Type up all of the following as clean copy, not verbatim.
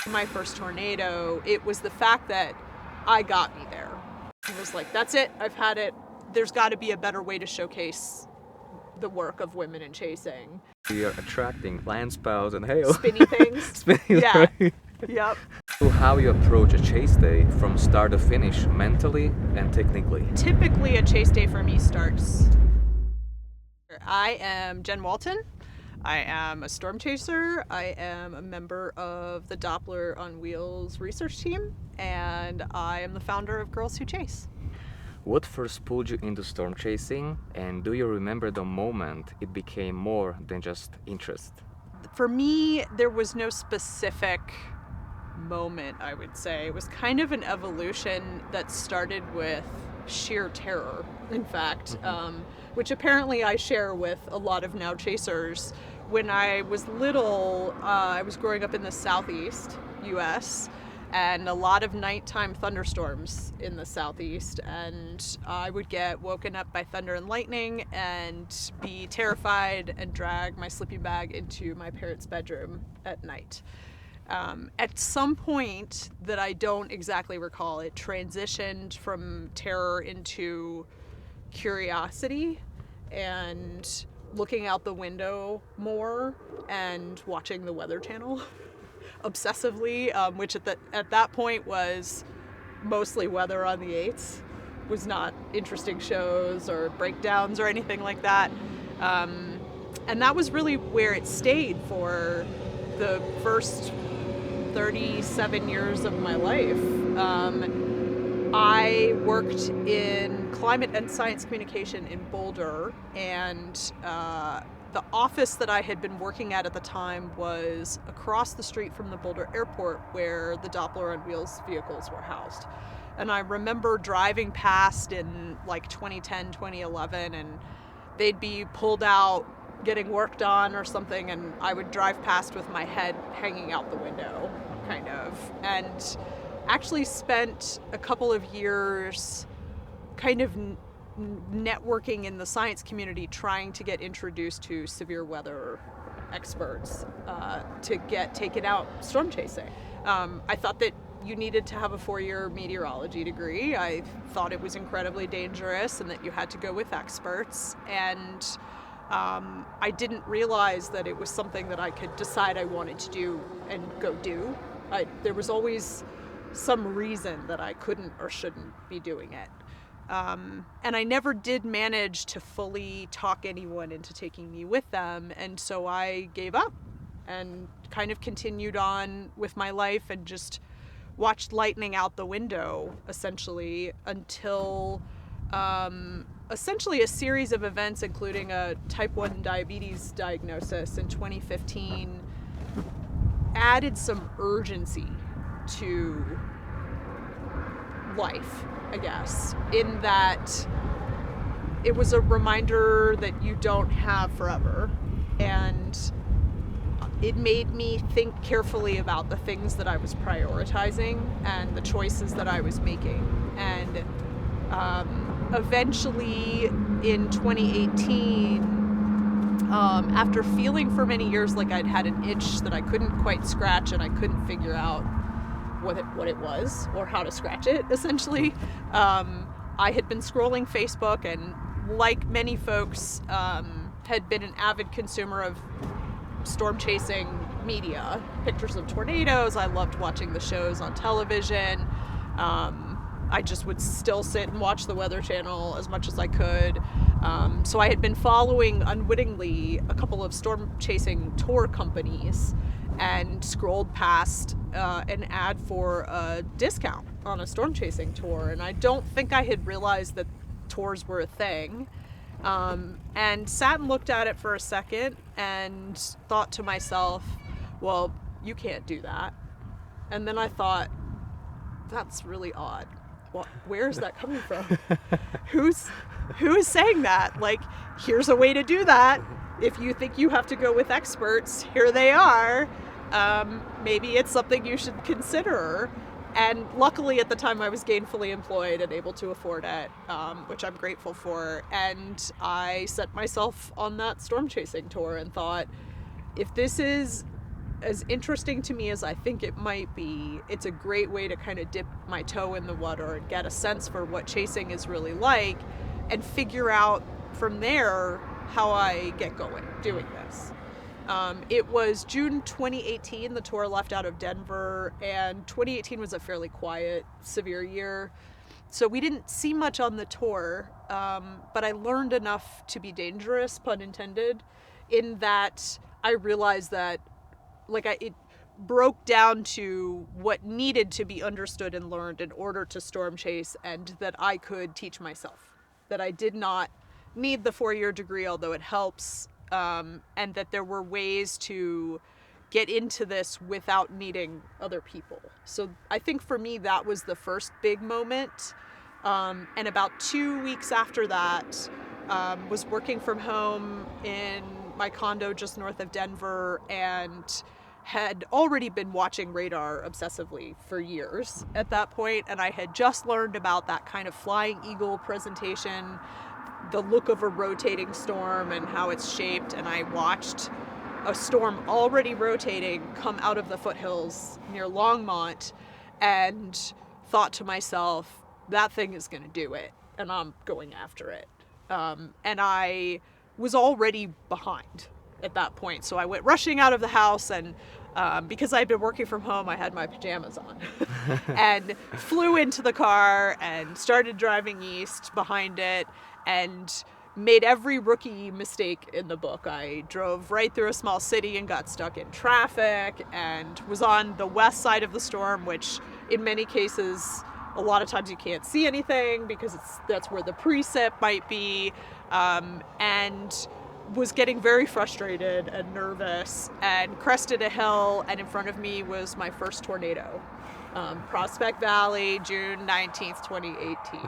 My first tornado, it was the fact that I got me there. It was like, that's it, I've had it. There's got to be a better way to showcase the work of women in chasing. We are attracting land spouts and hail. Spinny things. Spinny, Yeah. right? Yep. So how you approach a chase day from start to finish, mentally and technically? Typically, a chase day for me starts. I am Jen Walton. I am a storm chaser. I am a member of the Doppler on Wheels research team, and I am the founder of Girls Who Chase. What first pulled you into storm chasing, and do you remember the moment it became more than just interest? For me, there was no specific moment, I would say. It was kind of an evolution that started with sheer terror, in fact, which apparently I share with a lot of now chasers. When I was little, I was growing up in the southeast US, and a lot of nighttime thunderstorms in the southeast, and I would get woken up by thunder and lightning and be terrified and drag my sleeping bag into my parents' bedroom at night. At some point that I don't exactly recall, it transitioned from terror into curiosity and looking out the window more and watching the Weather Channel obsessively, which at that point was mostly weather on the 8s. Was not interesting shows or breakdowns or anything like that. And that was really where it stayed for the first 37 years of my life. I worked in climate and science communication in Boulder, and the office that I had been working at the time was across the street from the Boulder airport where the Doppler on Wheels vehicles were housed. And I remember driving past in like 2010, 2011, and they'd be pulled out getting worked on or something, and I would drive past with my head hanging out the window, kind of. And actually spent a couple of years kind of networking in the science community, trying to get introduced to severe weather experts to get taken out storm chasing. I thought that you needed to have a 4-year meteorology degree. I thought it was incredibly dangerous and that you had to go with experts. And I didn't realize that it was something that I could decide I wanted to do and go do. There was always some reason that I couldn't or shouldn't be doing it. And I never did manage to fully talk anyone into taking me with them. And so I gave up and kind of continued on with my life and just watched lightning out the window, essentially, until essentially a series of events, including a type 1 diabetes diagnosis in 2015, added some urgency to life, I guess, in that it was a reminder that you don't have forever, and it made me think carefully about the things that I was prioritizing and the choices that I was making. And eventually in 2018, after feeling for many years like I'd had an itch that I couldn't quite scratch and I couldn't figure out what it was or how to scratch it, essentially, I had been scrolling Facebook, and like many folks, had been an avid consumer of storm chasing media, pictures of tornadoes. I loved watching the shows on television. I just would still sit and watch the Weather Channel as much as I could. So I had been following unwittingly a couple of storm chasing tour companies and scrolled past an ad for a discount on a storm chasing tour. And I don't think I had realized that tours were a thing. And sat and looked at it for a second and thought to myself, well, you can't do that. And then I thought, that's really odd. Well, where is that coming from? Who is saying that? Like, here's a way to do that. If you think you have to go with experts, here they are. Maybe it's something you should consider. And luckily at the time I was gainfully employed and able to afford it, which I'm grateful for. And I set myself on that storm chasing tour and thought, if this is as interesting to me as I think it might be, it's a great way to kind of dip my toe in the water and get a sense for what chasing is really like and figure out from there how I get going doing this. It was June 2018, the tour left out of Denver, and 2018 was a fairly quiet, severe year. So we didn't see much on the tour, but I learned enough to be dangerous, pun intended, in that I realized that it broke down to what needed to be understood and learned in order to storm chase, and that I could teach myself. That I did not need the 4-year degree, although it helps, and that there were ways to get into this without needing other people. So I think for me that was the first big moment. And about 2 weeks after that, was working from home in my condo just north of Denver, and had already been watching radar obsessively for years at that point, and I had just learned about that kind of flying eagle presentation, the look of a rotating storm and how it's shaped, and I watched a storm already rotating come out of the foothills near Longmont and thought to myself, that thing is going to do it, and I'm going after it. And I was already behind at that point, so I went rushing out of the house, and because I'd been working from home, I had my pajamas on and flew into the car and started driving east behind it, and made every rookie mistake in the book. I drove right through a small city and got stuck in traffic, and was on the west side of the storm, which in many cases, a lot of times you can't see anything because that's where the precip might be, and was getting very frustrated and nervous, and crested a hill, and in front of me was my first tornado. Prospect Valley, June 19th, 2018.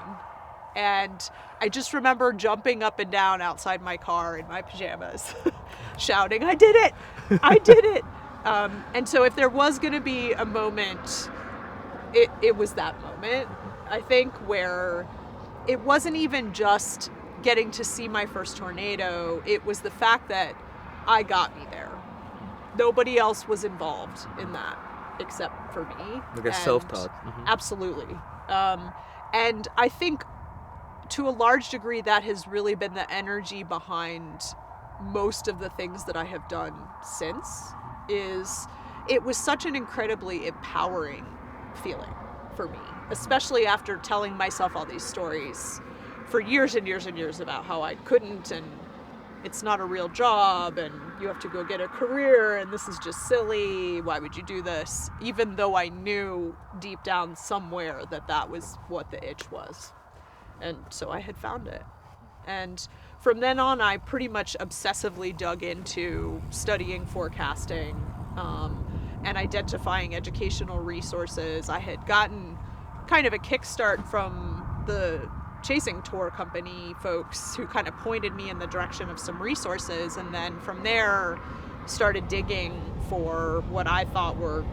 And I just remember jumping up and down outside my car in my pajamas, shouting, I did it! I did it! And so if there was going to be a moment, it was that moment, I think, where it wasn't even just getting to see my first tornado, it was the fact that I got me there. Nobody else was involved in that except for me. Like a self-taught. Mm-hmm. Absolutely. And I think to a large degree that has really been the energy behind most of the things that I have done since. It was such an incredibly empowering feeling for me, especially after telling myself all these stories for years and years and years about how I couldn't, and it's not a real job, and you have to go get a career, and this is just silly, why would you do this? Even though I knew deep down somewhere that was what the itch was. And so I had found it. And from then on, I pretty much obsessively dug into studying forecasting, and identifying educational resources. I had gotten kind of a kickstart from the chasing tour company folks who kind of pointed me in the direction of some resources, and then from there started digging for what I thought were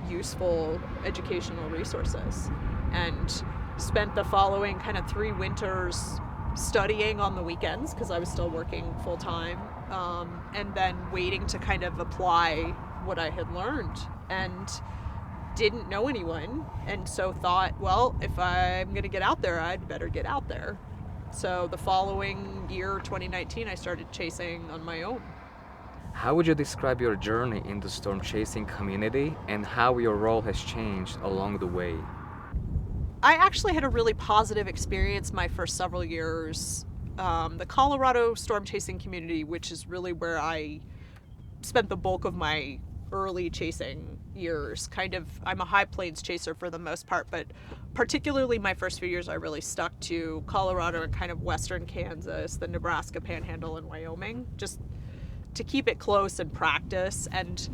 useful educational resources, and spent the following kind of 3 winters studying on the weekends because I was still working full time, and then waiting to kind of apply what I had learned, and didn't know anyone, and so thought, well, if I'm going to get out there, I'd better get out there. So the following year, 2019, I started chasing on my own. How would you describe your journey in the storm chasing community and how your role has changed along the way? I actually had a really positive experience my first several years. The Colorado storm chasing community, which is really where I spent the bulk of my early chasing years. I'm a high plains chaser for the most part, but particularly my first few years I really stuck to Colorado and kind of western Kansas, the Nebraska Panhandle, and Wyoming, just to keep it close and practice. And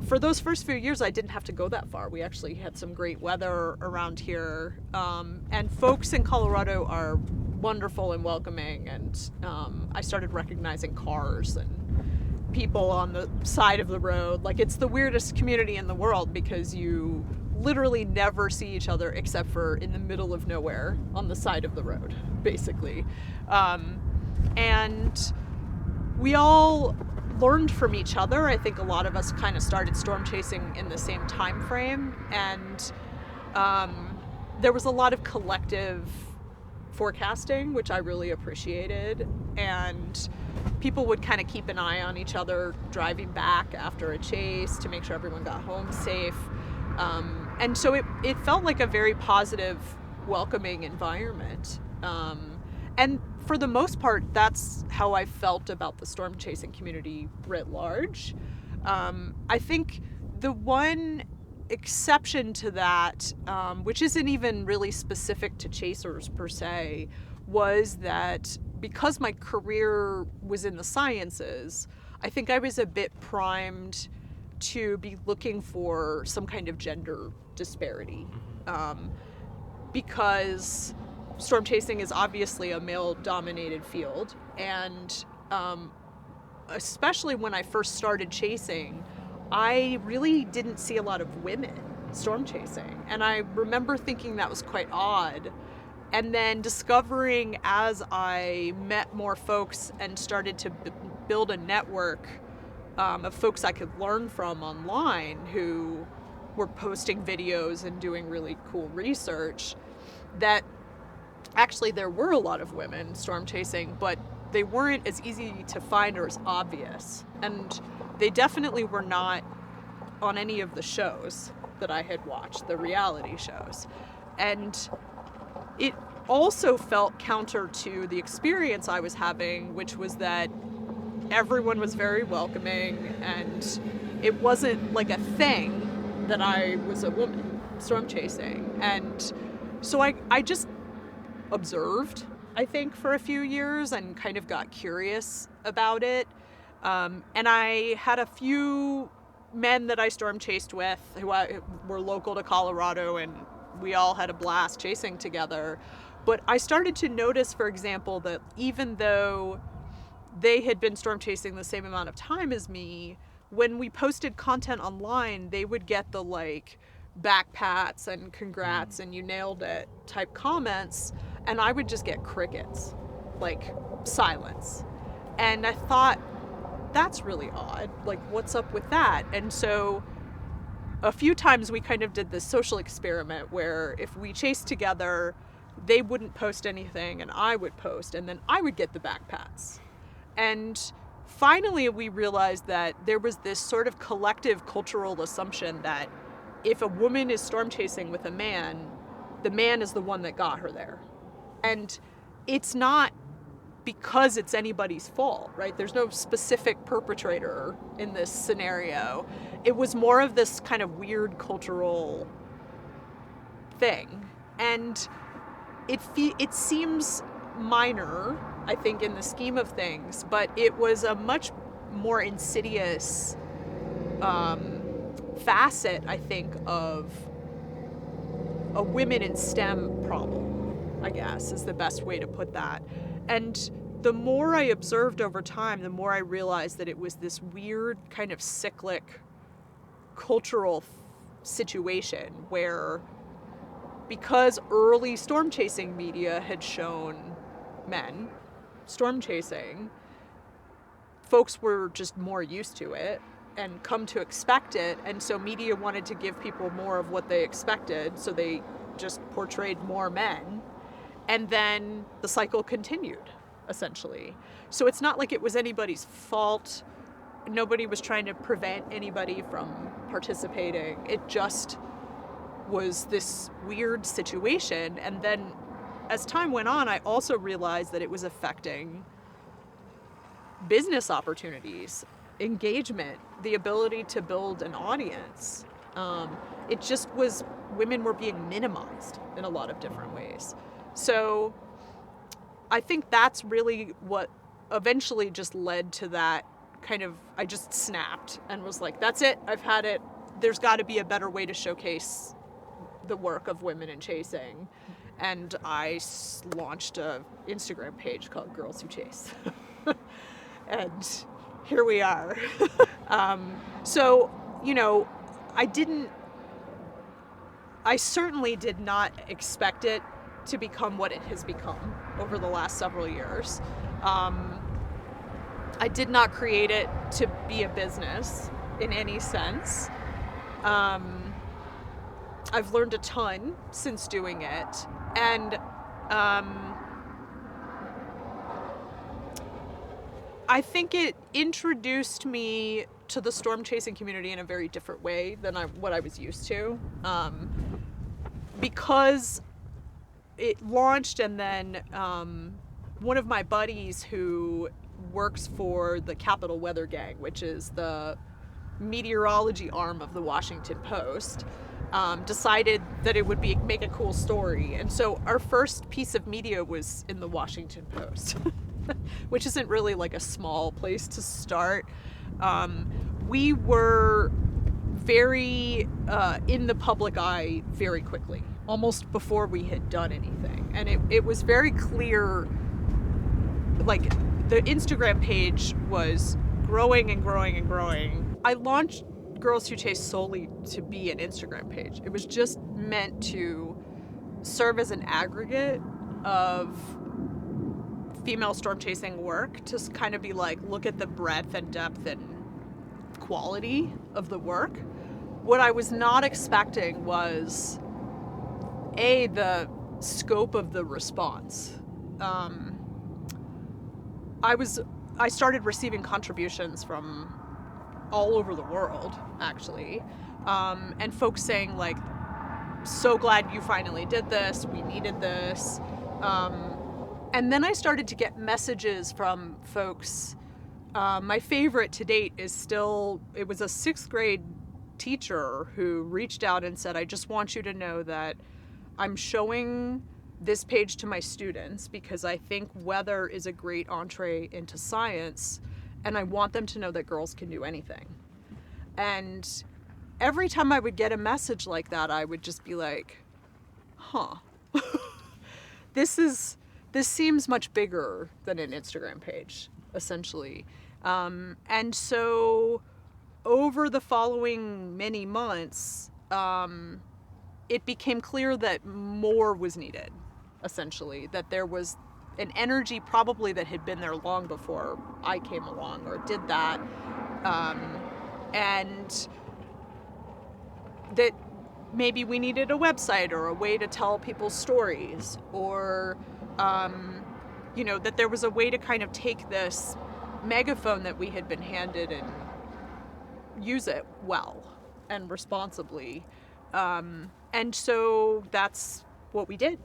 for those first few years I didn't have to go that far. We actually had some great weather around here, and folks in Colorado are wonderful and welcoming, and I started recognizing cars and people on the side of the road. Like, it's the weirdest community in the world because you literally never see each other except for in the middle of nowhere on the side of the road, basically. And we all learned from each other. I think a lot of us kind of started storm chasing in the same time frame, and there was a lot of collective forecasting, which I really appreciated, and people would kind of keep an eye on each other driving back after a chase to make sure everyone got home safe. And so it felt like a very positive, welcoming environment. And for the most part, that's how I felt about the storm chasing community writ large. I think the one exception to that, which isn't even really specific to chasers per se, was that because my career was in the sciences, I think I was a bit primed to be looking for some kind of gender disparity. Because storm chasing is obviously a male-dominated field, and especially when I first started chasing, I really didn't see a lot of women storm chasing. And I remember thinking that was quite odd. And then discovering as I met more folks and started to build a network of folks I could learn from online who were posting videos and doing really cool research, that actually there were a lot of women storm chasing, but they weren't as easy to find or as obvious. And they definitely were not on any of the shows that I had watched, the reality shows. And it also felt counter to the experience I was having, which was that everyone was very welcoming, and it wasn't like a thing that I was a woman storm chasing. And so I just observed, I think, for a few years and kind of got curious about it. And I had a few men that I storm chased with who were local to Colorado, and we all had a blast chasing together. But I started to notice, for example, that even though they had been storm chasing the same amount of time as me, when we posted content online, they would get the like back pats and congrats and you nailed it type comments, and I would just get crickets, like silence. And I thought, that's really odd. Like, what's up with that? And so a few times we kind of did this social experiment where if we chased together, they wouldn't post anything and I would post, and then I would get the back pats. And finally we realized that there was this sort of collective cultural assumption that if a woman is storm chasing with a man, the man is the one that got her there. And it's not because it's anybody's fault, right? There's no specific perpetrator in this scenario. It was more of this kind of weird cultural thing. And it seems minor, I think, in the scheme of things, but it was a much more insidious facet, I think, of a women in STEM problem, I guess, is the best way to put that. And the more I observed over time, the more I realized that it was this weird kind of cyclic cultural situation where, because early storm chasing media had shown men storm chasing, folks were just more used to it and come to expect it, and so media wanted to give people more of what they expected, so they just portrayed more men, and then the cycle continued, essentially. So it's not like it was anybody's fault. Nobody was trying to prevent anybody from participating. It just was this weird situation. And then as time went on, I also realized that it was affecting business opportunities, engagement, the ability to build an audience. It just was, women were being minimized in a lot of different ways. So I think that's really what eventually just led to that kind of, I just snapped and was like, that's it, I've had it. There's got to be a better way to showcase the work of women in chasing. And I launched an Instagram page called Girls Who Chase. And here we are. So, you know, I certainly did not expect it to become what it has become over the last several years. I did not create it to be a business in any sense. I've learned a ton since doing it, and I think it introduced me to the storm chasing community in a very different way than what I was used to. Because it launched, and then one of my buddies who works for the Capital Weather Gang, which is the meteorology arm of the Washington Post, decided that it would make a cool story. And so our first piece of media was in the Washington Post, which isn't really like a small place to start. We were very in the public eye very quickly, almost before we had done anything. And it was very clear, like the Instagram page was growing and growing and growing. I launched Girls Who Chase solely to be an Instagram page. It was just meant to serve as an aggregate of female storm chasing work, to kind of be like, look at the breadth and depth and quality of the work. What I was not expecting was the scope of the response. I started receiving contributions from all over the world, actually, and folks saying like, so glad you finally did this, we needed this. And then I started to get messages from folks. My favorite to date is still, it was a 6th grade teacher who reached out and said, I just want you to know that I'm showing this page to my students because I think weather is a great entree into science, and I want them to know that girls can do anything. And every time I would get a message like that, I would just be like, huh, this seems much bigger than an Instagram page, essentially. And so over the following many months, it became clear that more was needed, essentially, that there was an energy probably that had been there long before I came along or did that, and that maybe we needed a website or a way to tell people's stories, or that there was a way to kind of take this megaphone that we had been handed and use it well and responsibly. And so that's what we did.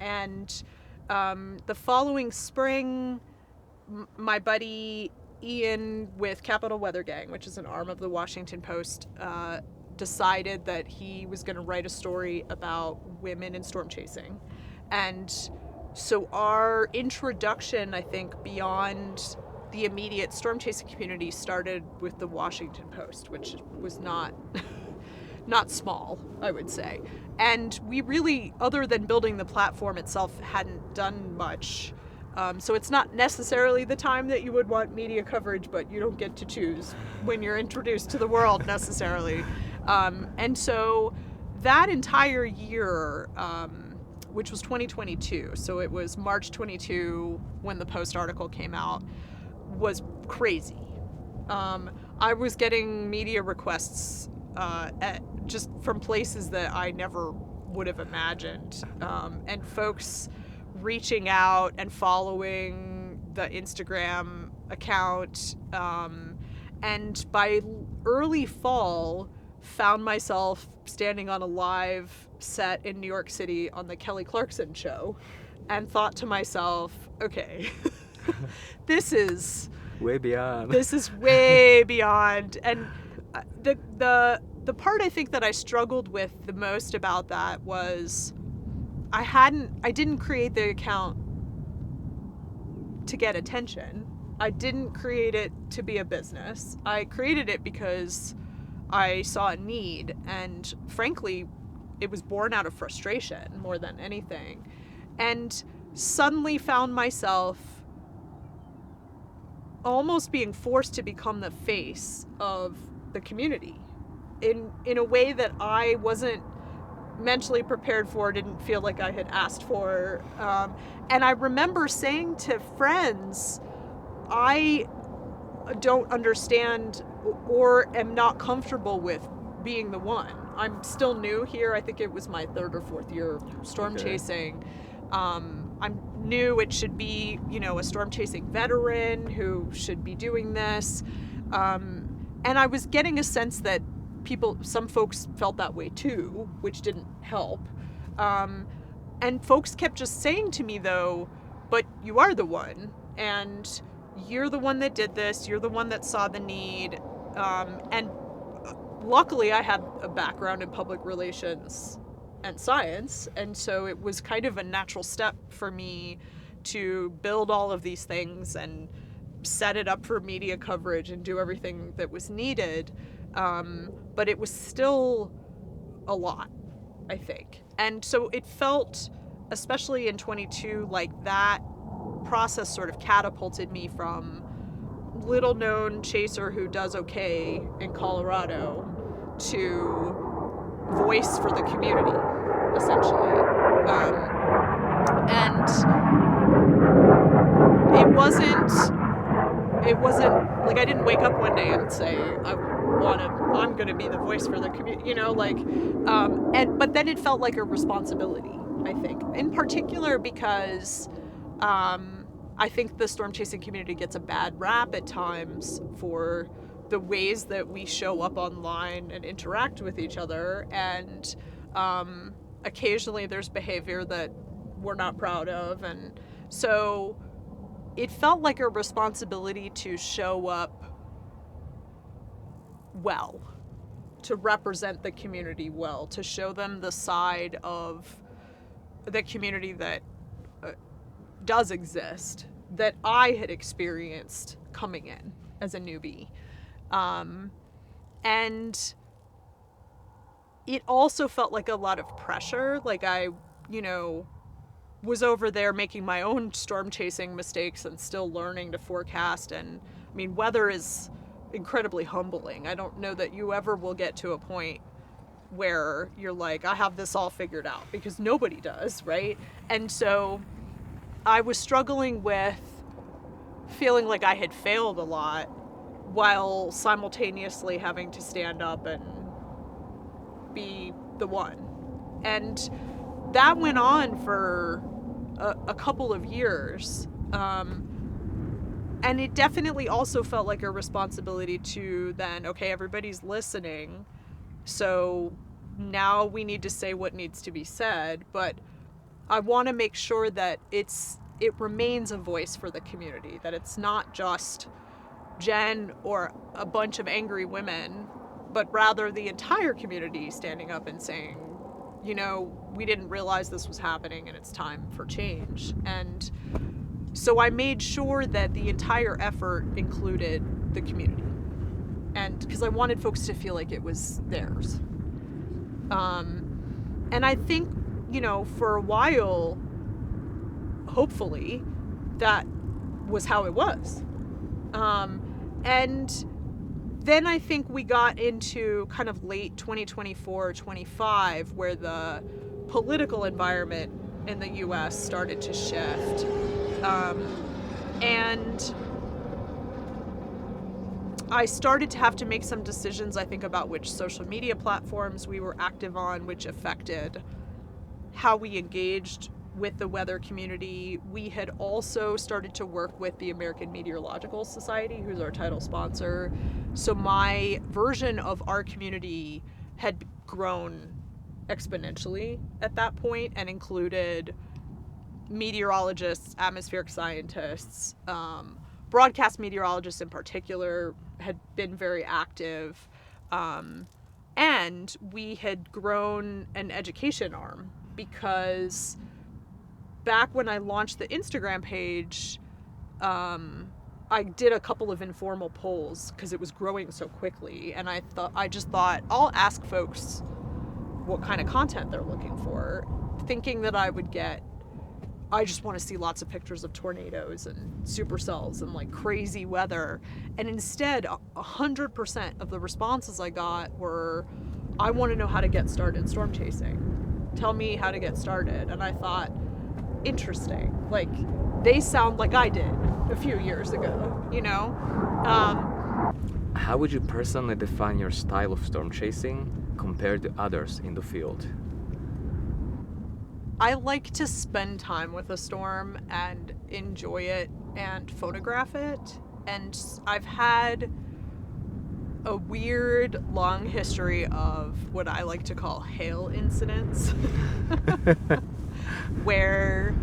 And the following spring, my buddy Ian with Capital Weather Gang, which is an arm of the Washington Post, decided that he was going to write a story about women in storm chasing. And so our introduction, I think, beyond the immediate storm chasing community started with the Washington Post, which was not small, I would say. And we really, other than building the platform itself, hadn't done much. So it's not necessarily the time that you would want media coverage, but you don't get to choose when you're introduced to the world necessarily. And so that entire year, which was 2022, so it was March 22 when the Post article came out, was crazy. I was getting media requests just from places that I never would have imagined, and folks reaching out and following the Instagram account, and by early fall found myself standing on a live set in New York City on the Kelly Clarkson show, and thought to myself, okay, this is way beyond. This is way beyond. And the part I think that I struggled with the most about that was I didn't create the account to get attention. I didn't create it to be a business. I created it because I saw a need, and frankly, it was born out of frustration more than anything. And suddenly found myself almost being forced to become the face of the community in a way that I wasn't mentally prepared for, didn't feel like I had asked for. And I remember saying to friends, I don't understand or am not comfortable with being the one. I'm still new here. I think it was my 3rd or 4th year of storm chasing. I'm new. It should be, a storm chasing veteran who should be doing this. And I was getting a sense that some folks felt that way too, which didn't help. And folks kept just saying to me though, but you are the one, and you're the one that did this, you're the one that saw the need. And luckily I had a background in public relations and science, and so it was kind of a natural step for me to build all of these things and set it up for media coverage and do everything that was needed. But it was still a lot, I think. And so it felt, especially in 22, like that process sort of catapulted me from little known chaser who does okay in Colorado to voice for the community, essentially. And it wasn't like I didn't wake up one day and say I'm going to be the voice for the community, but then it felt like a responsibility, I think, in particular because I think the storm chasing community gets a bad rap at times for the ways that we show up online and interact with each other, and occasionally there's behavior that we're not proud of, and so it felt like a responsibility to show up well, to represent the community well, to show them the side of the community that does exist, that I had experienced coming in as a newbie. And it also felt like a lot of pressure. Like I, was over there making my own storm chasing mistakes and still learning to forecast. And I mean, weather is incredibly humbling. I don't know that you ever will get to a point where you're like, I have this all figured out, because nobody does, right? And so I was struggling with feeling like I had failed a lot while simultaneously having to stand up and be the one. And that went on for a couple of years. And it definitely also felt like a responsibility to then, okay, everybody's listening, so now we need to say what needs to be said, but I want to make sure that it remains a voice for the community, that it's not just Jen or a bunch of angry women, but rather the entire community standing up and saying, we didn't realize this was happening and it's time for change. And so I made sure that the entire effort included the community, and because I wanted folks to feel like it was theirs. And I think, for a while, hopefully, that was how it was. And then I think we got into kind of late 2024, 25, where the political environment in the US started to shift. And I started to have to make some decisions, I think, about which social media platforms we were active on, which affected how we engaged with the weather community. We had also started to work with the American Meteorological Society, who's our title sponsor. So my version of our community had grown exponentially at that point and included meteorologists, atmospheric scientists, broadcast meteorologists in particular had been very active. And we had grown an education arm, because back when I launched the Instagram page, I did a couple of informal polls because it was growing so quickly, and I just thought I'll ask folks what kind of content they're looking for, thinking that I just want to see lots of pictures of tornadoes and supercells and like crazy weather. And instead, 100% of the responses I got were, I want to know how to get started storm chasing. Tell me how to get started. And I thought, interesting. Like, they sound like I did a few years ago, you know? How would you personally define your style of storm chasing compared to others in the field? I like to spend time with a storm and enjoy it and photograph it. And I've had a weird long history of what I like to call hail incidents, where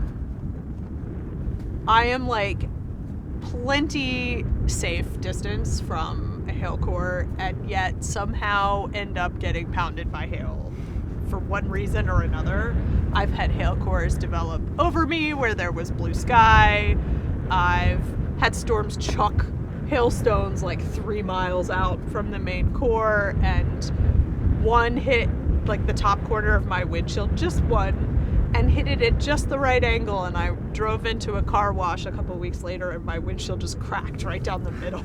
I am like plenty safe distance from a hail core and yet somehow end up getting pounded by hail for one reason or another. I've had hail cores develop over me where there was blue sky. I've had storms chuck hailstones like 3 miles out from the main core, and one hit like the top corner of my windshield, just one, and hit it at just the right angle, and I drove into a car wash a couple weeks later and my windshield just cracked right down the middle.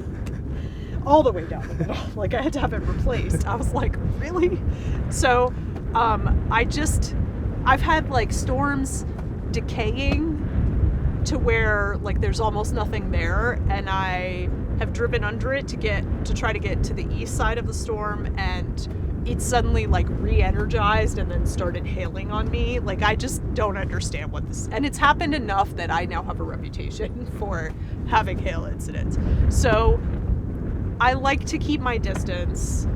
All the way down the middle. Like I had to have it replaced. I was like, really? So I've had like storms decaying to where like there's almost nothing there, and I have driven under it to try to get to the east side of the storm, and it suddenly like re-energized and then started hailing on me. Like I just don't understand what this, and it's happened enough that I now have a reputation for having hail incidents. So I like to keep my distance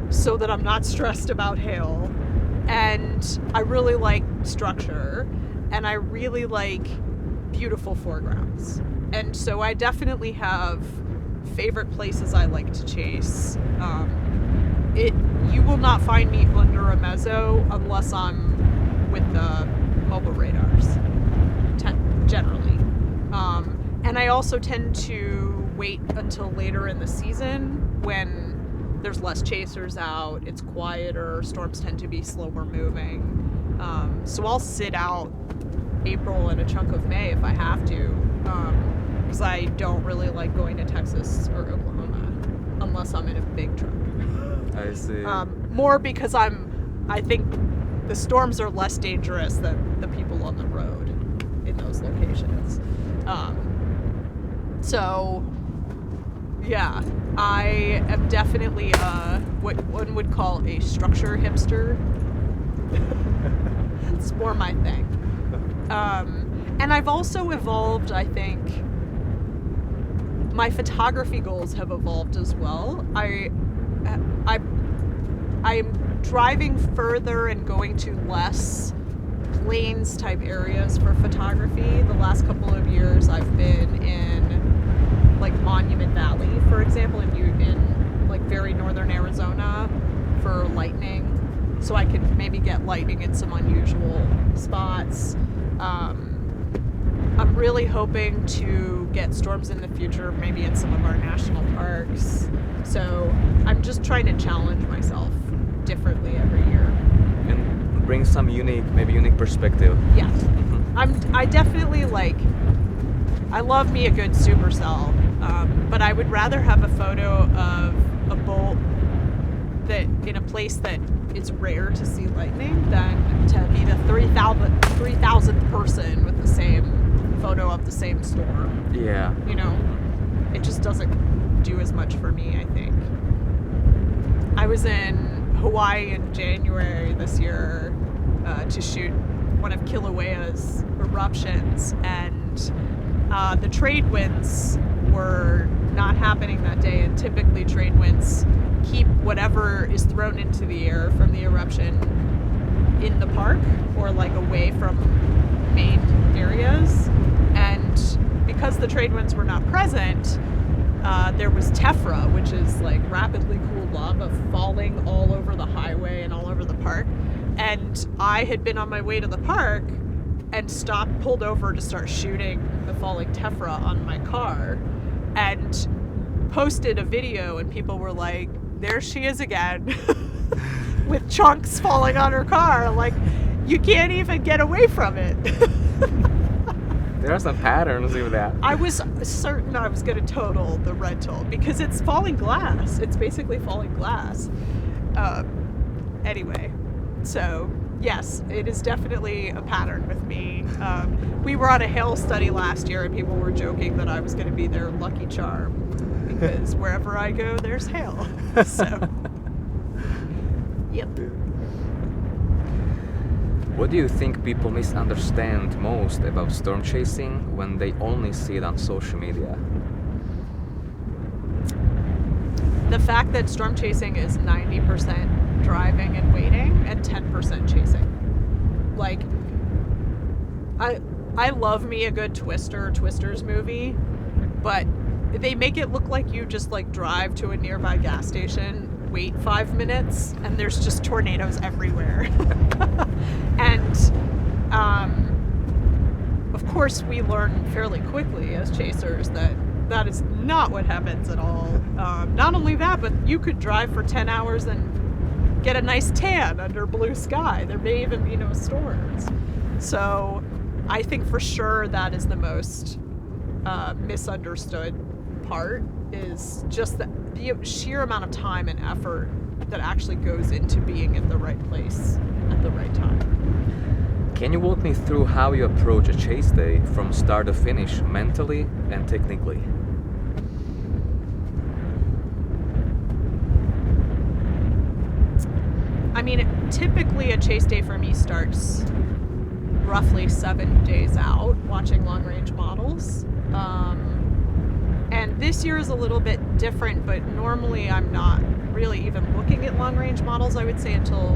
so that I'm not stressed about hail, and I really like structure, and I really like beautiful foregrounds. And so I definitely have favorite places I like to chase. You will not find me under a mezzo unless I'm with the mobile radars, generally. And I also tend to wait until later in the season when there's less chasers out, it's quieter, storms tend to be slower moving. So I'll sit out April and a chunk of May if I have to, because I don't really like going to Texas or Oklahoma unless I'm in a big truck. I see. More because I think the storms are less dangerous than the people on the road in those locations. So yeah, I am definitely what one would call a structure hipster. It's more my thing. And I've also evolved, I think. My photography goals have evolved as well. I'm driving further and going to less plains type areas for photography. The last couple of years I've been in like Monument Valley, for example, in like very northern Arizona for lightning. So I could maybe get lightning in some unusual spots. I'm really hoping to get storms in the future, maybe in some of our national parks. So I'm just trying to challenge myself differently every year. And bring some unique perspective. Yeah. I definitely I love me a good supercell, but I would rather have a photo of a bolt that in a place that it's rare to see lightning than to be the 3,000th person with the same photo of the same storm. Yeah. You know, it just doesn't do as much for me, I think. I was in Hawaii in January this year to shoot one of Kilauea's eruptions, and the trade winds were not happening that day, and typically trade winds keep whatever is thrown into the air from the eruption in the park or like away from main areas. And because the trade winds were not present, there was tephra, which is like rapidly cooled lava falling all over the highway and all over the park. And I had been on my way to the park and pulled over to start shooting the falling tephra on my car, and posted a video, and people were like, there she is again with chunks falling on her car. Like, you can't even get away from it. There are some patterns with that. I was certain I was going to total the rental because it's falling glass. It's basically falling glass. Anyway, so Yes, it is definitely a pattern with me. We were on a hail study last year, and people were joking that I was going to be their lucky charm because wherever I go, there's hail. So, yep. What do you think people misunderstand most about storm chasing when they only see it on social media? The fact that storm chasing is 90% driving and waiting and 10% chasing. Like, I love me a good Twisters movie, but they make it look like you just like drive to a nearby gas station, wait 5 minutes, and there's just tornadoes everywhere. And of course we learn fairly quickly as chasers that is not what happens at all. Not only that, but you could drive for 10 hours and get a nice tan under blue sky. There may even be no storms. So I think for sure that is the most misunderstood part, is just the sheer amount of time and effort that actually goes into being in the right place at the right time. Can you walk me through how you approach a chase day from start to finish mentally and technically? I mean, typically a chase day for me starts roughly 7 days out watching long range models. And this year is a little bit different, but normally I'm not really even looking at long range models, I would say, until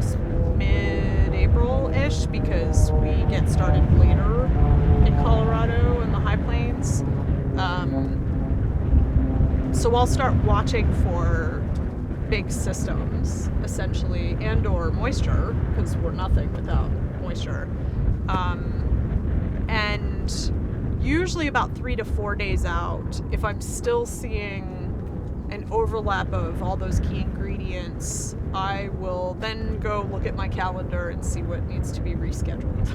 mid-April-ish, because we get started later in Colorado and the high plains. So I'll start watching for big systems, essentially, and or moisture, because we're nothing without moisture. And usually about 3 to 4 days out, if I'm still seeing an overlap of all those key ingredients, I will then go look at my calendar and see what needs to be rescheduled.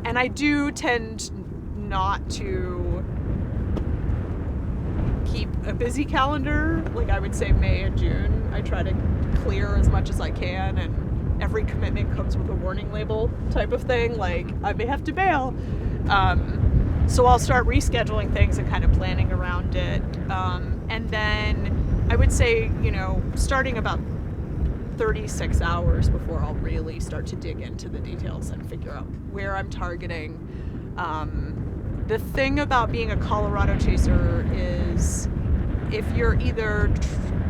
And I do tend not to keep a busy calendar. Like, I would say May and June, I try to clear as much as I can, and every commitment comes with a warning label type of thing. Like, I may have to bail. So I'll start rescheduling things and kind of planning around it. And then I would say, starting about 36 hours before I'll really start to dig into the details and figure out where I'm targeting. The thing about being a Colorado chaser is if you're either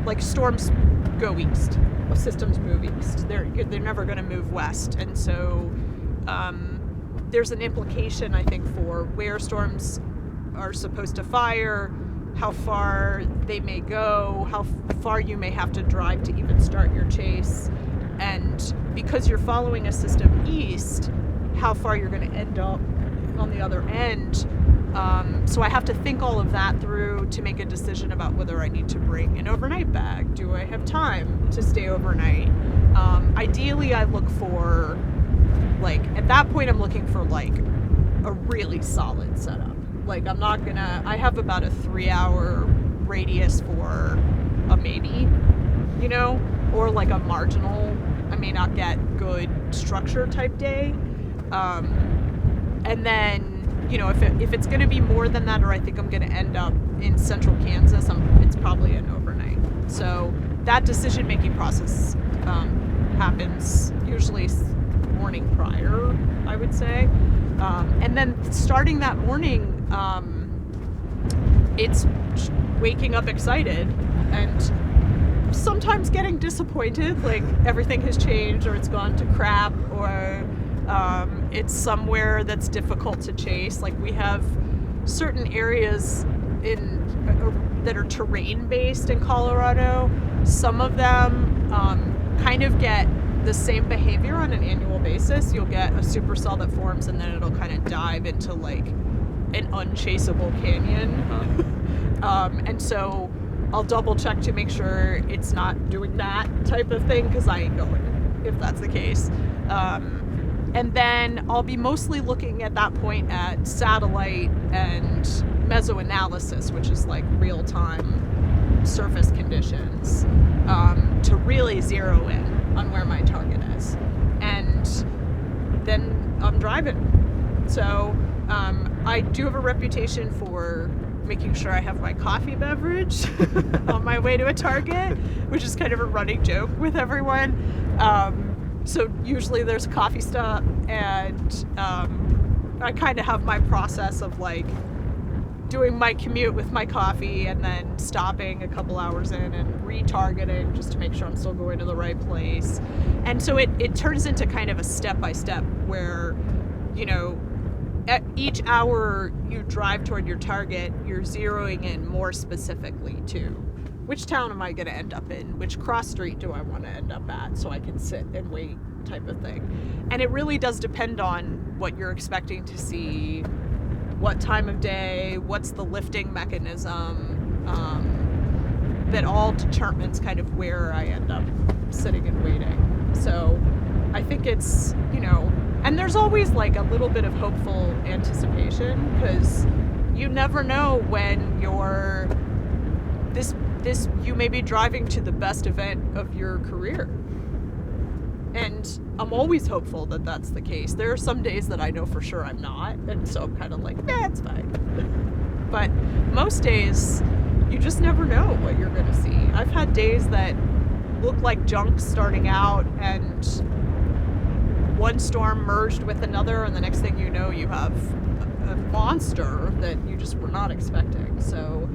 like storms go east, systems move east, they're never going to move west, and so there's an implication, I think, for where storms are supposed to fire, how far they may go, how far you may have to drive to even start your chase, and because you're following a system east, how far you're going to end up on the other end. So I have to think all of that through to make a decision about whether I need to bring an overnight bag. Do I have time to stay overnight? Ideally, I look for, like, at that point, I'm looking for, like, a really solid setup. Like, I have about a 3-hour radius for a maybe, or like a marginal, I may not get good structure type day. And then, if it's going to be more than that, or I think I'm going to end up in central Kansas, it's probably an overnight. So that decision-making process happens usually morning prior, I would say. And then starting that morning, it's waking up excited and sometimes getting disappointed, like everything has changed or it's gone to crap, or it's somewhere that's difficult to chase. Like, we have certain areas that are terrain-based in Colorado. Some of them kind of get the same behavior on an annual basis. You'll get a supercell that forms and then it'll kind of dive into like an unchaseable canyon. And so I'll double check to make sure it's not doing that type of thing, because I ain't going if that's the case. And then I'll be mostly looking at that point at satellite and mesoanalysis, which is like real-time surface conditions, to really zero in. on where my target is. And then I'm driving. So I do have a reputation for making sure I have my coffee beverage on my way to a target, which is kind of a running joke with everyone. So usually there's a coffee stop, and I kind of have my process of like doing my commute with my coffee and then stopping a couple hours in and retargeting just to make sure I'm still going to the right place. And so it turns into kind of a step-by-step where, you know, at each hour you drive toward your target, you're zeroing in more specifically to which town am I going to end up in, which cross street do I want to end up at so I can sit and wait type of thing. And it really does depend on what you're expecting to see, what time of day, what's the lifting mechanism, that all determines kind of where I end up sitting and waiting. So I think it's, you know, and there's always like a little bit of hopeful anticipation, because you never know when you're you may be driving to the best event of your career. And I'm always hopeful that that's the case. There are some days that I know for sure I'm not, and so I'm kind of like, it's fine. But most days, you just never know what you're going to see. I've had days that look like junk starting out, and one storm merged with another, and the next thing you know, you have a monster that you just were not expecting. So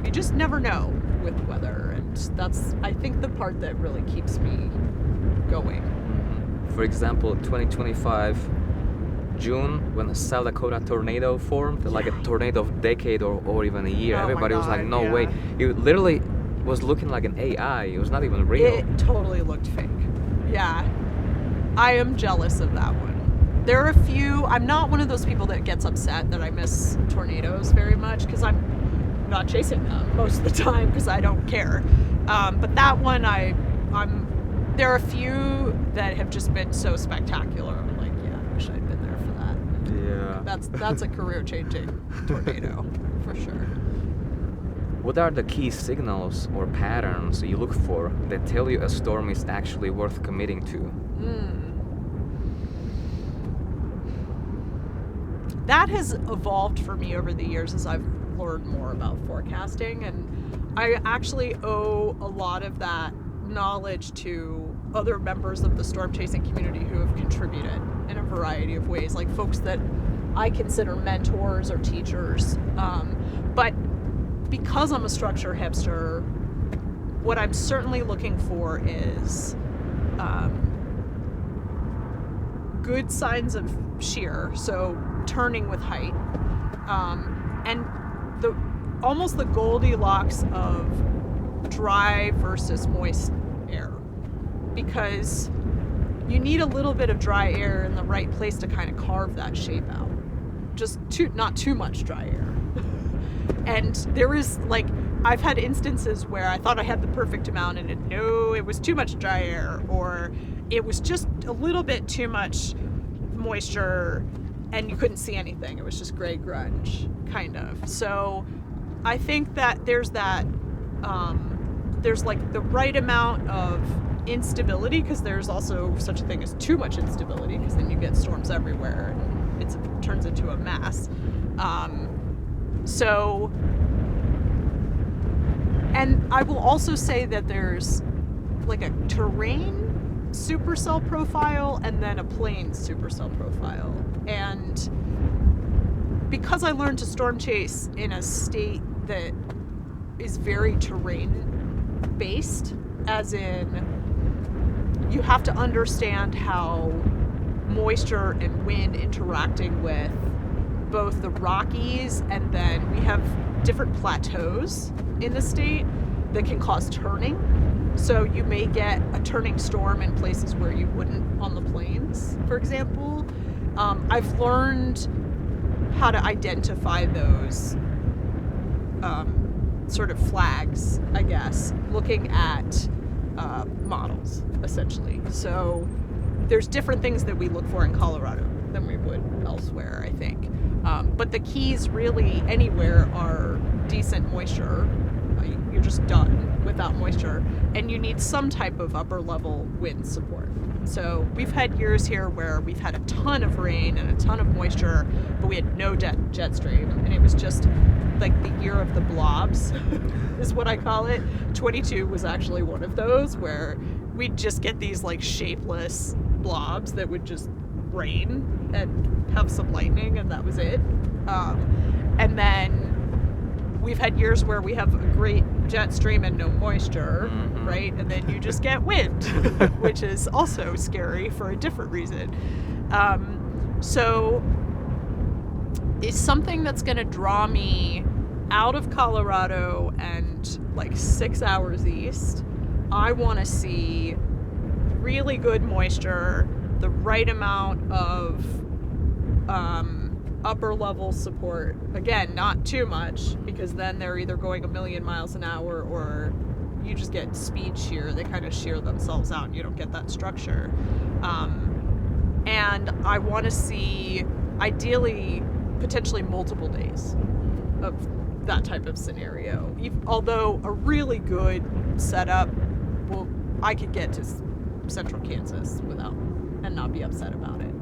you just never know with weather, and that's, I think, the part that really keeps me going. For example, 2025 June, when the South Dakota tornado formed, like a tornado of decade or even a year, everybody was like, no way. It literally was looking like an AI. It was not even real. It totally looked fake. Yeah. I am jealous of that one. There are a few, I'm not one of those people that gets upset that I miss tornadoes very much, because I'm not chasing them most of the time because I don't care. But that one, there are a few that have just been so spectacular. I'm like, yeah, I wish I'd been there for that. Yeah. That's a career-changing tornado, for sure. What are the key signals or patterns you look for that tell you a storm is actually worth committing to? That has evolved for me over the years as I've learned more about forecasting, and I actually owe a lot of that knowledge to other members of the storm chasing community who have contributed in a variety of ways, like folks that I consider mentors or teachers. But because I'm a structure hipster, what I'm certainly looking for is good signs of shear, so turning with height, and almost the Goldilocks of dry versus moist air, because you need a little bit of dry air in the right place to kind of carve that shape out. Just not too much dry air. And there is, like, I've had instances where I thought I had the perfect amount and it was too much dry air, or it was just a little bit too much moisture and you couldn't see anything. It was just gray grunge, kind of. So I think that there's like the right amount of instability, because there's also such a thing as too much instability, because then you get storms everywhere and it turns into a mess. So, and I will also say that there's like a terrain supercell profile and then a plain supercell profile. And because I learned to storm chase in a state that is very terrain based, as in you have to understand how moisture and wind interacting with both the Rockies, and then we have different plateaus in the state that can cause turning. So you may get a turning storm in places where you wouldn't on the plains, for example. I've learned how to identify those sort of flags, I guess, looking at models, essentially. So there's different things that we look for in Colorado than we would elsewhere, I think. But the keys really anywhere are decent moisture. just done without moisture, and you need some type of upper level wind support. So we've had years here where we've had a ton of rain and a ton of moisture, but we had no jet stream, and it was just like the year of the blobs is what I call it. 22 was actually one of those where we'd just get these like shapeless blobs that would just rain and have some lightning, and that was it. And then we've had years where we have a great jet stream and no moisture, right? And then you just get wind, which is also scary for a different reason. So it's something that's going to draw me out of Colorado and like 6 hours east. I want to see really good moisture, the right amount of upper level support. Again, not too much, because then they're either going a million miles an hour or you just get speed shear. They kind of shear themselves out and you don't get that structure. And I want to see, ideally, potentially multiple days of that type of scenario. Although a really good setup, well, I could get to central Kansas without and not be upset about it.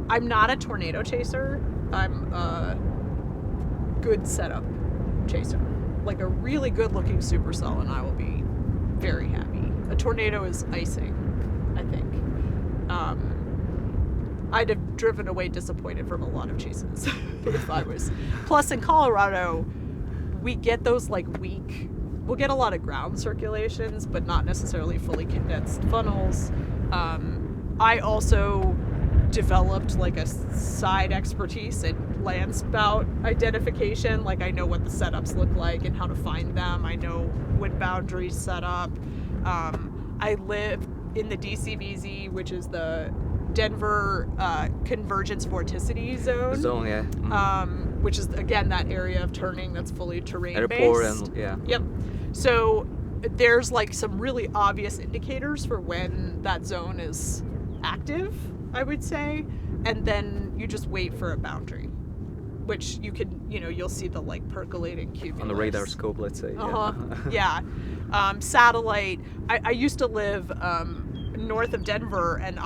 I'm not a tornado chaser. I'm a good setup chaser. Like a really good looking supercell, and I will be very happy. A tornado is icing, I think. I'd have driven away disappointed from a lot of chases if I was. Plus, in Colorado, we get those like we'll get a lot of ground circulations, but not necessarily fully condensed funnels. I also developed like a side expertise in land spout identification. Like I know what the setups look like and how to find them. I know wind boundaries set up. I live in the DCVZ, which is the Denver Convergence Vorticity Zone. Yeah. Which is again that area of turning that's fully terrain Airport based. And yeah. Yep. So there's like some really obvious indicators for when that zone is active, I would say, and then you just wait for a boundary, which you can, you'll see the like percolating cumulus on the radar scope, let's say. Yeah. Satellite. I used to live north of Denver, and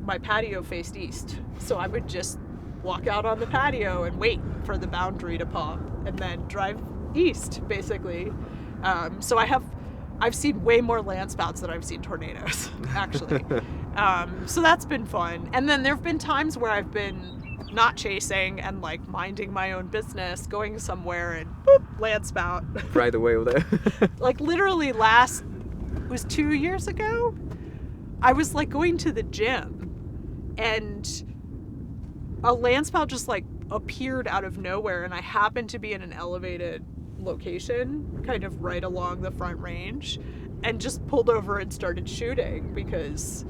my patio faced east, so I would just walk out on the patio and wait for the boundary to pop and then drive east, basically. So I've seen way more landspouts than I've seen tornadoes, actually. So that's been fun. And then there have been times where I've been not chasing and like minding my own business, going somewhere and boop, landspout. Right away with it. Like literally it was 2 years ago. I was like going to the gym and a landspout just like appeared out of nowhere, and I happened to be in an elevated location kind of right along the Front Range and just pulled over and started shooting because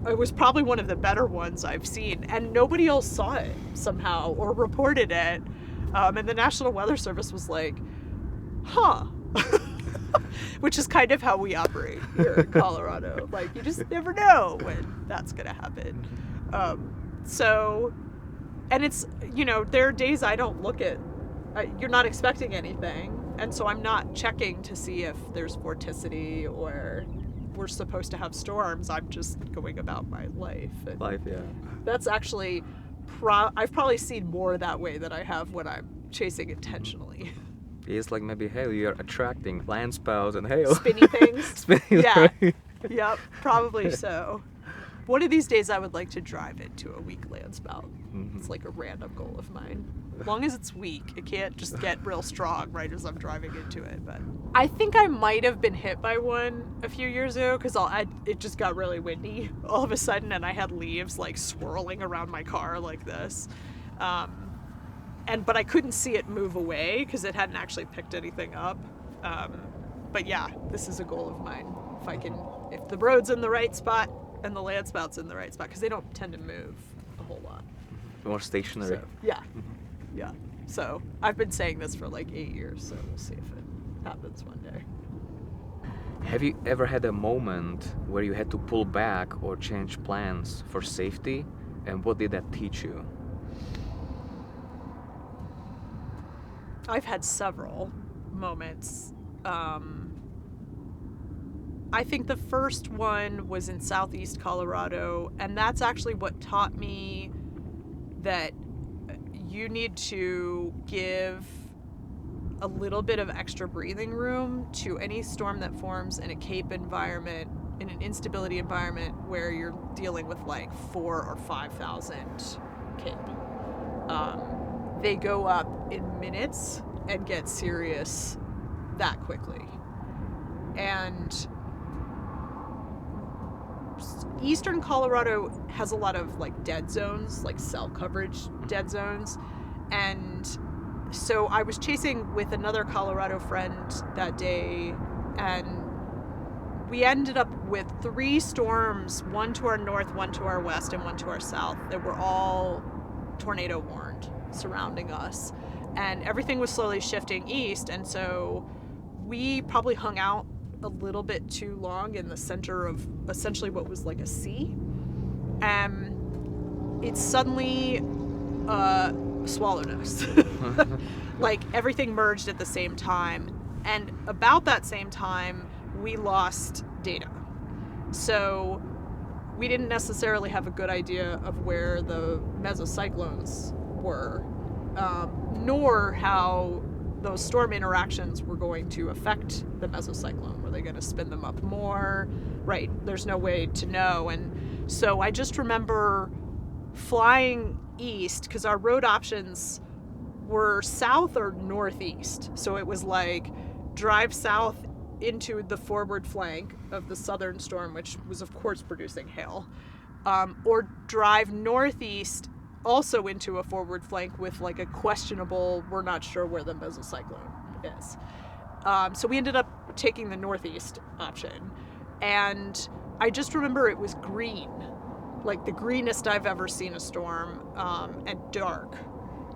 it was probably one of the better ones I've seen, and nobody else saw it somehow or reported it. And the National Weather Service was like, huh. Which is kind of how we operate here in Colorado. Like, you just never know when that's going to happen. And it's, there are days I don't look at, you're not expecting anything. And so I'm not checking to see if there's vorticity or we're supposed to have storms. I'm just going about my life. And Yeah. that's actually, I've probably seen more that way than I have when I'm chasing intentionally. It's like maybe, hey, you're attracting landspouts and hail. Spinny things. Yeah. Right? Yep, probably so. One of these days I would like to drive into a weak landspout. It's like a random goal of mine. As long as it's weak, it can't just get real strong right as I'm driving into it. But I think I might have been hit by one a few years ago because it just got really windy all of a sudden, and I had leaves like swirling around my car like this. But I couldn't see it move away because it hadn't actually picked anything up. But yeah, this is a goal of mine. If the road's in the right spot and the landspout's in the right spot, because they don't tend to move a whole lot. More stationary. So, yeah. Yeah. So I've been saying this for like 8 years, so we'll see if it happens one day. Have you ever had a moment where you had to pull back or change plans for safety, and what did that teach you? I've had several moments. I think the first one was in southeast Colorado, and that's actually what taught me that you need to give a little bit of extra breathing room to any storm that forms in a cape environment, in an instability environment where you're dealing with like 4,000 or 5,000 cape. They go up in minutes and get serious that quickly. And eastern Colorado has a lot of like dead zones, like cell coverage dead zones. And so I was chasing with another Colorado friend that day, and we ended up with 3 storms, one to our north, one to our west, and one to our south, that were all tornado warned surrounding us. And everything was slowly shifting east, and so we probably hung out a little bit too long in the center of essentially what was like a sea. It suddenly swallowed us. Like everything merged at the same time, and about that same time we lost data. So we didn't necessarily have a good idea of where the mesocyclones were, nor how those storm interactions were going to affect the mesocyclone. Were they going to spin them up more? Right, there's no way to know. And so I just remember flying east, because our road options were south or northeast. So it was like drive south into the forward flank of the southern storm, which was of course producing hail, or drive northeast also into a forward flank with like a questionable, we're not sure where the mesocyclone is. So we ended up taking the northeast option, and I just remember it was green, like the greenest I've ever seen a storm, and dark,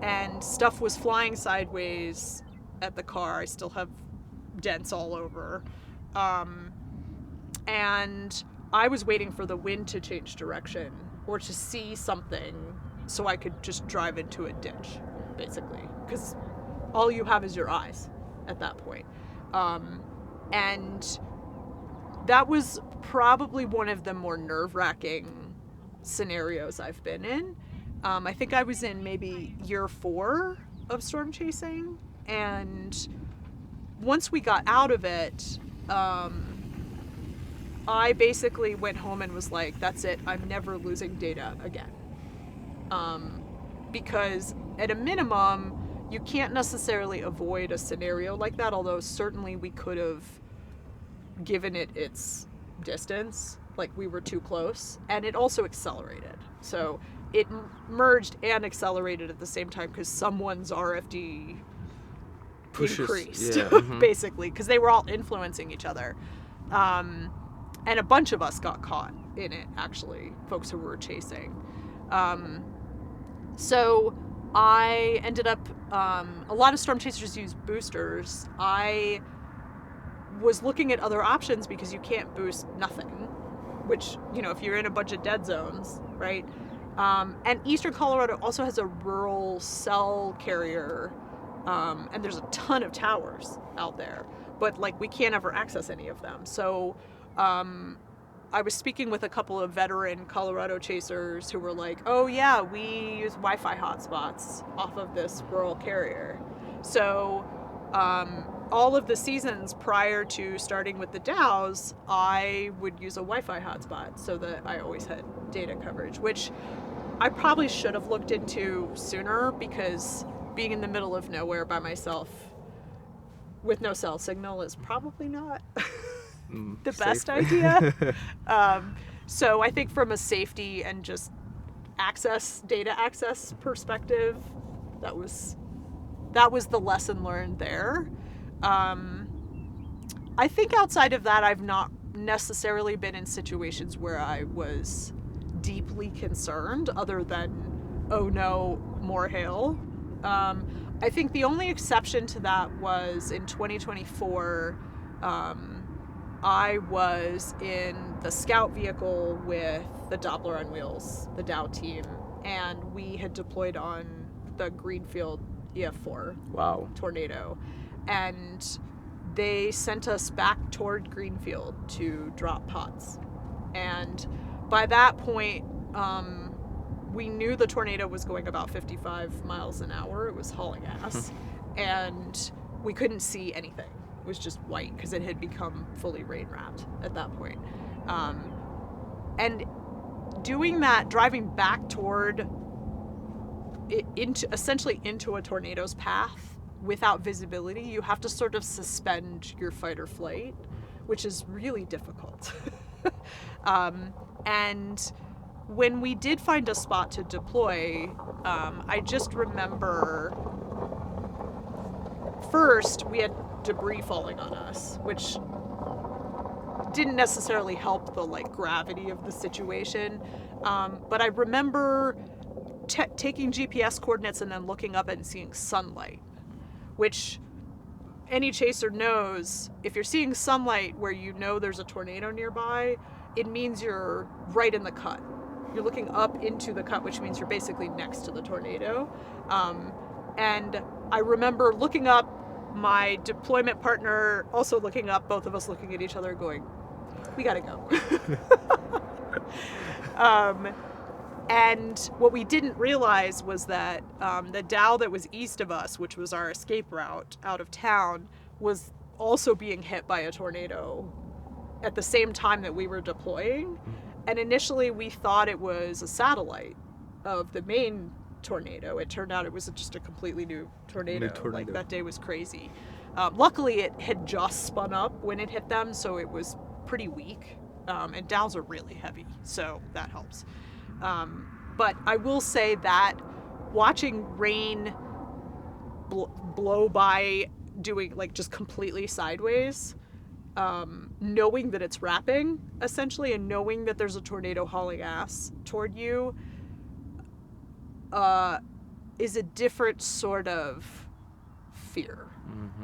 and stuff was flying sideways at the car. I still have dents all over, and I was waiting for the wind to change direction or to see something so I could just drive into a ditch, basically, because all you have is your eyes at that point. And that was probably one of the more nerve-wracking scenarios I've been in. I think I was in maybe year 4 of storm chasing, and once we got out of it, I basically went home and was like, that's it, I'm never losing data again. Because at a minimum, you can't necessarily avoid a scenario like that, although certainly we could have given it its distance, like we were too close, and it also accelerated. So it merged and accelerated at the same time because someone's RFD increased, basically, because they were all influencing each other. And a bunch of us got caught in it, actually, folks who were chasing. So I ended up, a lot of storm chasers use boosters. I was looking at other options because you can't boost nothing, which, you know, if you're in a bunch of dead zones, right? And eastern Colorado also has a rural cell carrier, and there's a ton of towers out there, but like we can't ever access any of them. So I was speaking with a couple of veteran Colorado chasers who were like, oh yeah, we use Wi-Fi hotspots off of this rural carrier. So all of the seasons prior to starting with the Dows, I would use a Wi-Fi hotspot so that I always had data coverage, which I probably should have looked into sooner, because being in the middle of nowhere by myself with no cell signal is probably not the best idea. So I think from a safety and just data access perspective, that was the lesson learned there. I think outside of that, I've not necessarily been in situations where I was deeply concerned, other than, oh no, more hail. I think the only exception to that was in 2024, I was in the scout vehicle with the Doppler on Wheels, the Dow team, and we had deployed on the Greenfield EF4 wow. tornado. And they sent us back toward Greenfield to drop pods. And by that point, we knew the tornado was going about 55 miles an hour. It was hauling ass. And we couldn't see anything. It was just white because it had become fully rain wrapped at that point. And doing that, driving back toward it, essentially into a tornado's path without visibility, you have to sort of suspend your fight or flight, which is really difficult. And when we did find a spot to deploy, I just remember first we had debris falling on us, which didn't necessarily help the gravity of the situation. But I remember taking GPS coordinates and then looking up and seeing sunlight, which any chaser knows, if you're seeing sunlight where you know there's a tornado nearby, it means you're right in the cut. You're looking up into the cut, which means you're basically next to the tornado. And I remember looking up, my deployment partner also looking up, both of us looking at each other going, we gotta go. And what we didn't realize was that the Dow that was east of us, which was our escape route out of town, was also being hit by a tornado at the same time that we were deploying. And initially we thought it was a satellite of the main tornado. It turned out it was just a completely new tornado. That day was crazy. Luckily it had just spun up when it hit them, so it was pretty weak. And Dows are really heavy, so that helps. But I will say that watching rain blow by doing just completely sideways, knowing that it's wrapping essentially and knowing that there's a tornado hauling ass toward you is a different sort of fear,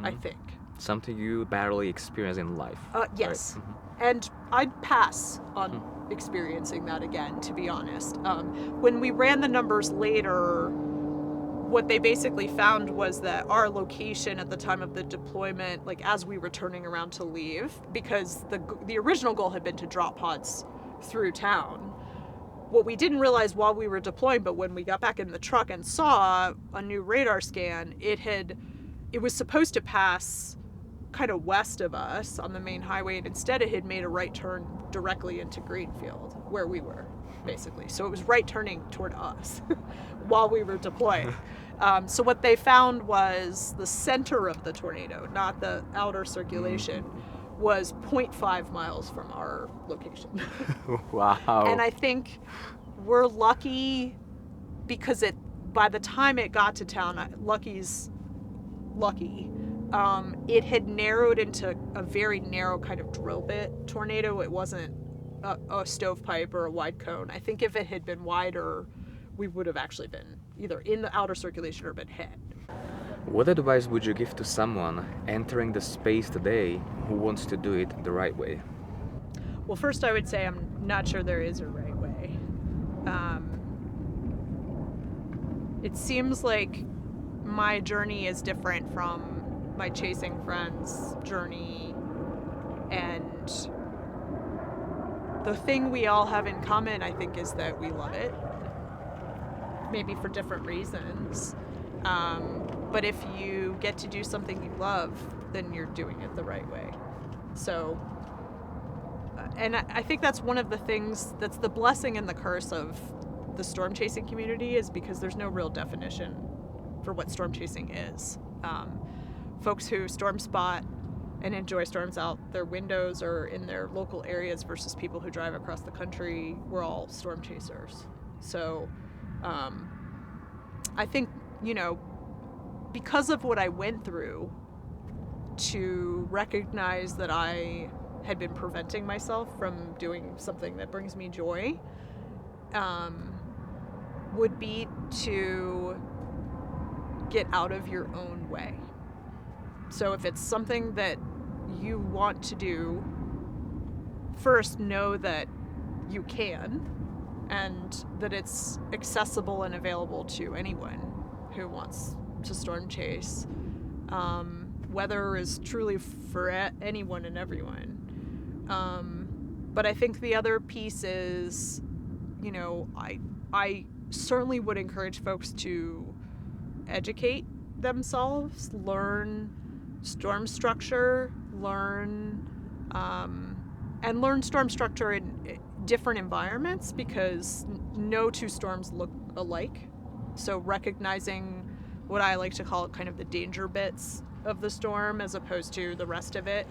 I think. Something you barely experience in life. Yes. Right? And I'd pass on experiencing that again, to be honest. When we ran the numbers later, what they basically found was that our location at the time of the deployment, as we were turning around to leave, because the original goal had been to drop pods through town. What we didn't realize while we were deploying, but when we got back in the truck and saw a new radar scan, it was supposed to pass kind of west of us on the main highway, and instead it had made a right turn directly into Greenfield, where we were, basically. So it was right turning toward us while we were deploying. So what they found was the center of the tornado, not the outer circulation, was 0.5 miles from our location. Wow. And I think we're lucky because by the time it got to town, Lucky's lucky. It had narrowed into a very narrow kind of drill bit tornado. It wasn't a stovepipe or a wide cone. I think if it had been wider, we would have actually been either in the outer circulation or been hit. What advice would you give to someone entering the space today who wants to do it the right way? Well, first I would say I'm not sure there is a right way. It seems like my journey is different from my chasing friends' journey, and the thing we all have in common, I think, is that we love it, maybe for different reasons. But if you get to do something you love, then you're doing it the right way. So, and I think that's one of the things that's the blessing and the curse of the storm chasing community, is because there's no real definition for what storm chasing is. Folks who storm spot and enjoy storms out their windows or in their local areas versus people who drive across the country, we're all storm chasers. So I think, because of what I went through, to recognize that I had been preventing myself from doing something that brings me joy, would be to get out of your own way. So if it's something that you want to do, first know that you can, and that it's accessible and available to anyone who wants to storm chase. weather is truly for anyone and everyone. But I think the other piece is, you know, I certainly would encourage folks to educate themselves, learn storm structure, learn storm structure in different environments, because no two storms look alike. So recognizing what I like to call kind of the danger bits of the storm as opposed to the rest of it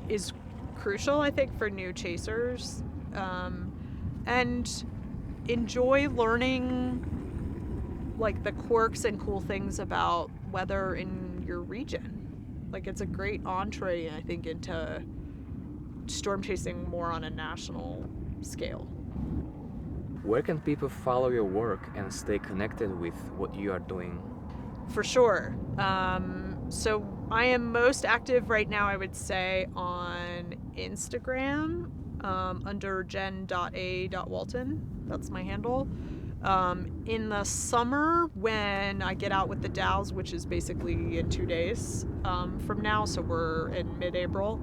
is crucial, I think, for new chasers. And enjoy learning like the quirks and cool things about weather in your region. Like, it's a great entree, I think, into storm chasing more on a national scale. Where can people follow your work and stay connected with what you are doing? For sure. So I am most active right now, I would say, on Instagram under jen.a.walton. That's my handle. In the summer, when I get out with the DAOs, which is basically in 2 days from now, so we're in mid-April,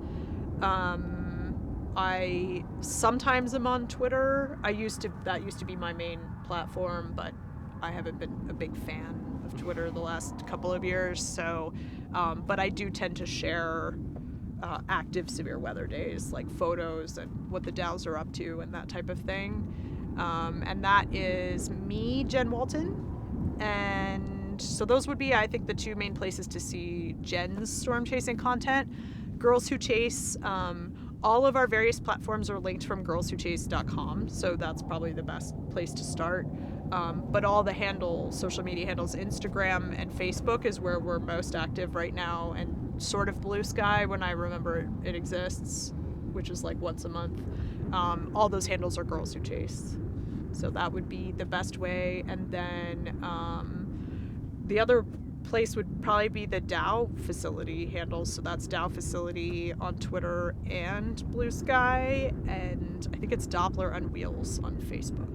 I sometimes am on Twitter. That used to be my main platform, but I haven't been a big fan of Twitter the last couple of years. So, but I do tend to share active severe weather days, like photos and what the DAOs are up to and that type of thing. And that is me, Jen Walton. And so those would be, I think, the two main places to see Jen's storm chasing content. Girls Who Chase, all of our various platforms are linked from girlswhochase.com, so that's probably the best place to start. But all the social media handles, Instagram and Facebook is where we're most active right now, and sort of Blue Sky when I remember it exists, which is like once a month. All those handles are Girls Who Chase. So that would be the best way. And then the other place would probably be the DAO facility handles. So that's DAO facility on Twitter and Blue Sky. And I think it's Doppler on Wheels on Facebook.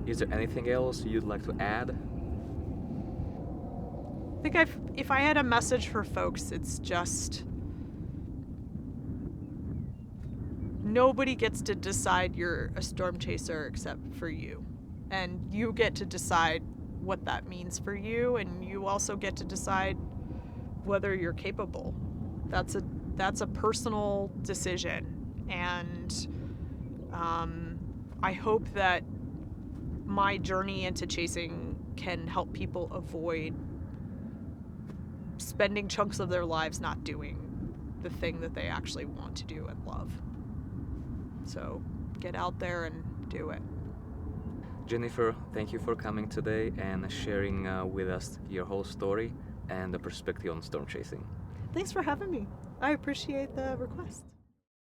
Is there anything else you'd like to add? I think if I had a message for folks, it's just nobody gets to decide you're a storm chaser except for you. And you get to decide what that means for you, and you also get to decide whether you're capable. That's a personal decision, and I hope that my journey into chasing can help people avoid spending chunks of their lives not doing the thing that they actually want to do and love. So get out there and do it. Jennifer, thank you for coming today and sharing with us your whole story and the perspective on storm chasing. Thanks for having me. I appreciate the request.